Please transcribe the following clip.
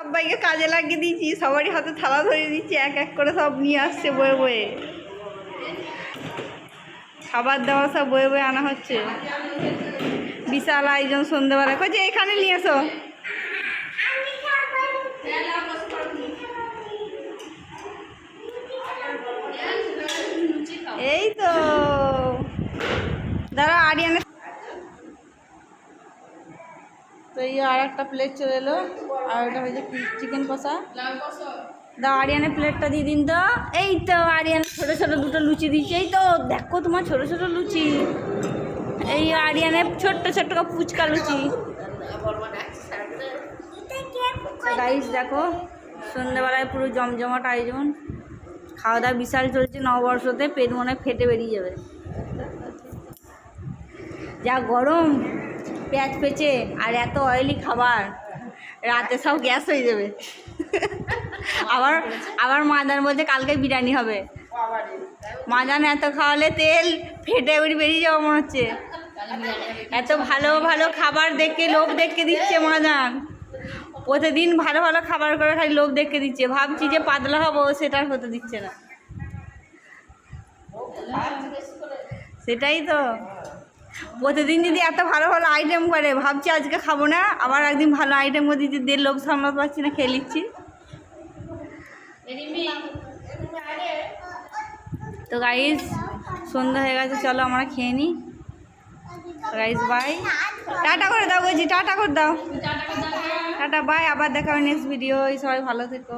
সবাইকে কাজে লাগিয়ে দিয়েছি, সবারই হাতে থালা ধরিয়ে দিচ্ছি, এক এক করে সব নিয়ে আসছে বয়ে বয়ে। খাবার দাবার সব বয়ে বয়ে আনা হচ্ছে। বিশাল আয়োজন সন্ধ্যেবেলা। কই যে এখানে নিয়ে এসো। এই তো দাঁড়া আরিয়ানে তো এই আর একটা প্লেট চলে এলো, আর ওটা হয়েছে চিকেন কষা। দাও আরিয়ানে প্লেটটা দিয়ে দিন তো। এই তো আরিয়ান ছোটো ছোটো দুটো লুচি দিচ্ছে। এই তো দেখো তোমার ছোটো ছোটো লুচি। এই আরিয়ানের ছোট্ট ছোট্ট ফুচকা লুচি। গাইস দেখো সন্ধ্যেবেলায় পুরো জমজমাট আয়োজন, খাওয়া দাওয়া বিশাল চলছে। নববর্ষতে পেট মনে ফেটে বেরিয়ে যাবে, যা গরম পেঁয়াজ পেঁচে আর এত অয়েলি খাবার, রাতে সব গ্যাস হয়ে যাবে। আবার আবার মাদান বলছে কালকে বিরিয়ানি হবে। মাদান এত খাওয়ালে তেল ফেটে বেরিয়ে যাওয়া মনে হচ্ছে। এত ভালো ভালো খাবার দেখে লোভ দেখে দিচ্ছে মাদান, প্রতিদিন ভালো ভালো খাবার করে খালি লোভ দেখে দিচ্ছে। ভাবছি যে পাতলা হবো, সেটা হতে দিচ্ছে না। সেটাই তো, প্রতিদিন যদি এত ভালো ভালো আইটেম করে, ভাবছি আজকে খাবো না, আবার একদিন ভালো আইটেম করে দিচ্ছি, দিয়ে লোভ সামলাতে পারছি না, খেয়ে নিচ্ছি। তো গাইস সন্ধ্যা হয়ে গেছে, চলো আমরা খেয়ে নিই। গাইস বাই, টাটা করে দাও, বলছি টাটা করে দাও, টাটা বাই। আবার দেখা হবে নেক্সট ভিডিও। সবাই ভালো থেকো।